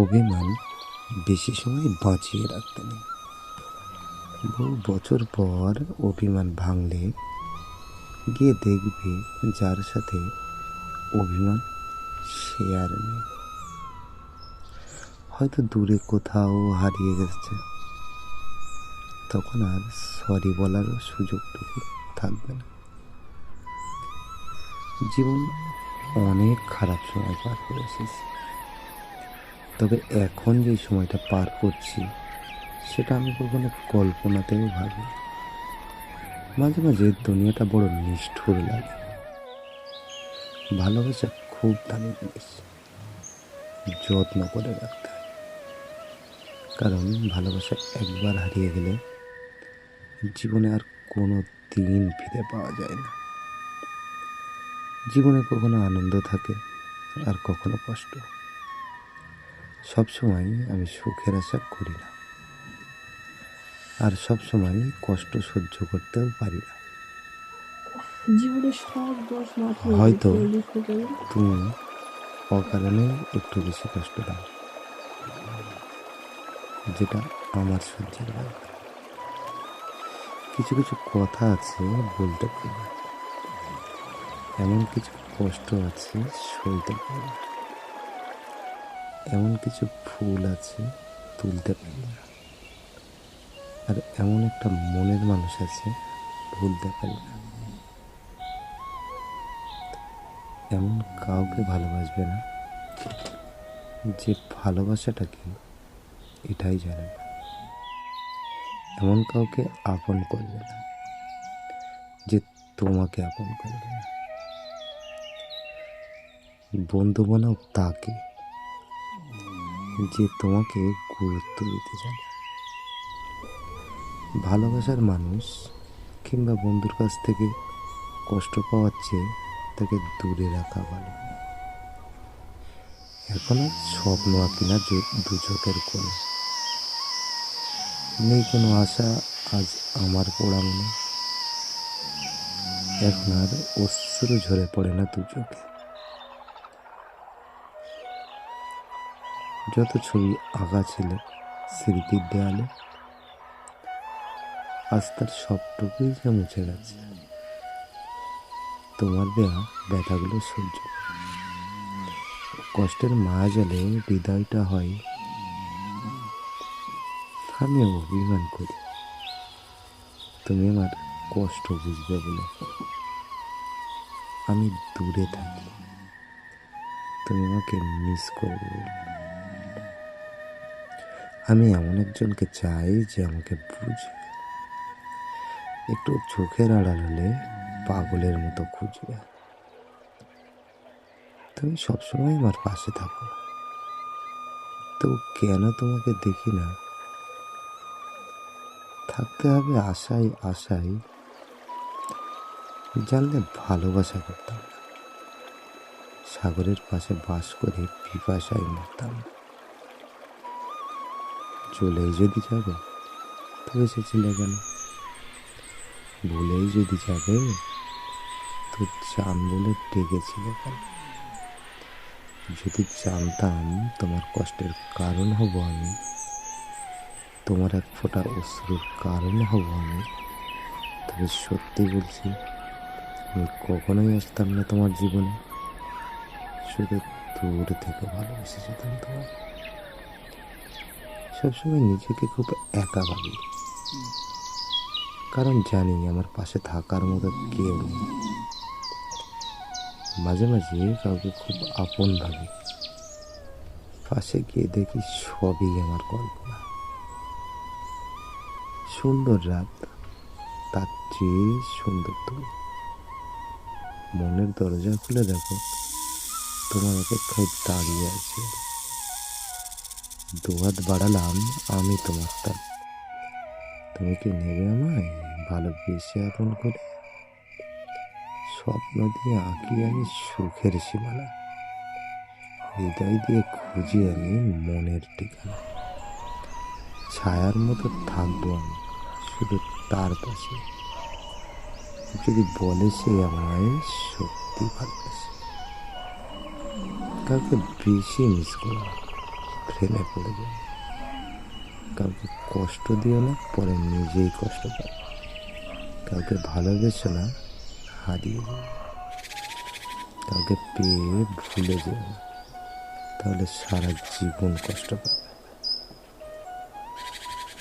অভিমান বেশি সময় বাঁচিয়ে রাখতে নেই। বহু বছর পর অভিমান ভাঙলে গিয়ে দেখবে যার সাথে অভিমান সে আর নেই। হয়তো দূরে কোথাও হারিয়ে গেছে, তখন আর সরি বলার সুযোগটুকু থাকবে না। জীবন অনেক খারাপ সময় পার করে এসেছি, তবে এখন যে সময়টা পার করছি সেটা আমি কখনো কল্পনাতেও ভাবি। মাঝে মাঝে দুনিয়াটা বড় নিষ্ঠুর লাগে। ভালোবাসা খুব দামি জিনিস, যত্ন করে রাখতে হয়, কারণ ভালোবাসা একবার হারিয়ে গেলে জীবনে আর কোনো দিন ফিরে পাওয়া যায় না। জীবনে কখনো আনন্দ থাকে আর কখনো কষ্ট। সবসময় আমি সুখের আশা করি না, আর সবসময় কষ্ট সহ্য করতেও পারি না। হয়তো তুমি অকারণে একটু বেশি কষ্ট দাও, যেটা আমার সহ্যের বাইরে। কিছু কিছু কথা আছে বলতে পারি না, এমন কিছু কষ্ট আছে সইতে পারি না, এমন কিছু ফুল আছে তুলতে পারি না, আর এমন একটা মনের মানুষ আছে ভুলতে পারি না। এমন কাউকে ভালোবাসবে না যে ভালোবাসাটা কি এটাই জানে না। এমন কাউকে আপন করবে না যে তোমাকে আপন করবে না। বন্ধু বানাও তাকে যে তোমাকে গুরুত্ব দিতে জানে। ভালোবাসার মানুষ কিংবা বন্ধুর কাছ থেকে কষ্ট পাওয়ার চেয়ে তাকে দূরে রাখা ভালো। এখন আর স্বপ্ন আঁকি না দু চোখের কোণে, নেই কোনো আশা আজ আমার পোড়ামনে। এখন আর অশ্রু ঝরে পড়ে না দু চোখে। যত ছবি আঁকা ছিল স্মৃতির দেয়ালে, আজ তার সবটুকুই যে মুছে গেছে। তোমার দেয়া ব্যথাগুলো সহ্য কষ্টের মায়া জলে হৃদয়টা হয়। আমি অভিমান করি তুমি আমার কষ্ট বুঝবে বলে। আমি দূরে থাকি তুমি আমাকে মিস করবে বলে। আমি এমন একজনকে চাই যে আমাকে বুঝবে, একটু চোখের আড়াল হলে পাগলের মতো খুঁজবে। তুমি সবসময় আমার পাশে থাকো, তো কেন তোমাকে দেখি না? থাকতে হবে আশায় আশায়, জানলে ভালোবাসা করতাম না। সাগরের পাশে বাস করে পিপাসায় মরতাম না। চলেই যদি যাবে তো এসেছিলে কেন? ভুলেই যদি যাবে তো জান বলে ডেকেছিলে কেন? যদি জানতাম তোমার কষ্টের কারণ হব আমি, তোমার এক ফোঁটা অশ্রুর কারণ হব আমি, তবে সত্যি বলছি আমি কখনোই আসতাম না তোমার জীবনে। শুধু দূর থেকে ভালোবেসে যেতাম তোমার। সবসময় নিজেকে খুব একা ভাবি, কারণ জানি আমার পাশে থাকার মতো কেউ নেই। মাঝে মাঝে কাউকে খুব আপন ভাবি, পাশে গিয়ে দেখি সবই আমার কল্পনা। সুন্দর রাত, তার চেয়ে সুন্দর তুমি। মনের দরজা খুলে দেখো, তোমার অপেক্ষায় দাঁড়িয়ে আছে। দুহাত বাড়ালাম আমি তোমার তার। তুমি কি নেবে আমায় ভালোবেসে আপন করে? স্বপ্ন দিয়ে আঁকি আমি সুখের সীমানা, হৃদয় দিয়ে খুঁজি আমি মনের ঠিকানা। ছায়ার মতো থাকবো আমি শুধু তার পাশে, যদি বলে সে আমায় সত্যি ভালোবাসে। কাউকে বেশি মিস করো, প্রেমে পড়ে যাও। কাউকে কষ্ট দিও না, পরে নিজেই কষ্ট পাও। কাউকে ভালোবেসো না, হারিয়ে যাও। কাউকে পেয়ে ভুলে যেও না, তাহলে সারা জীবন কষ্ট পাবে।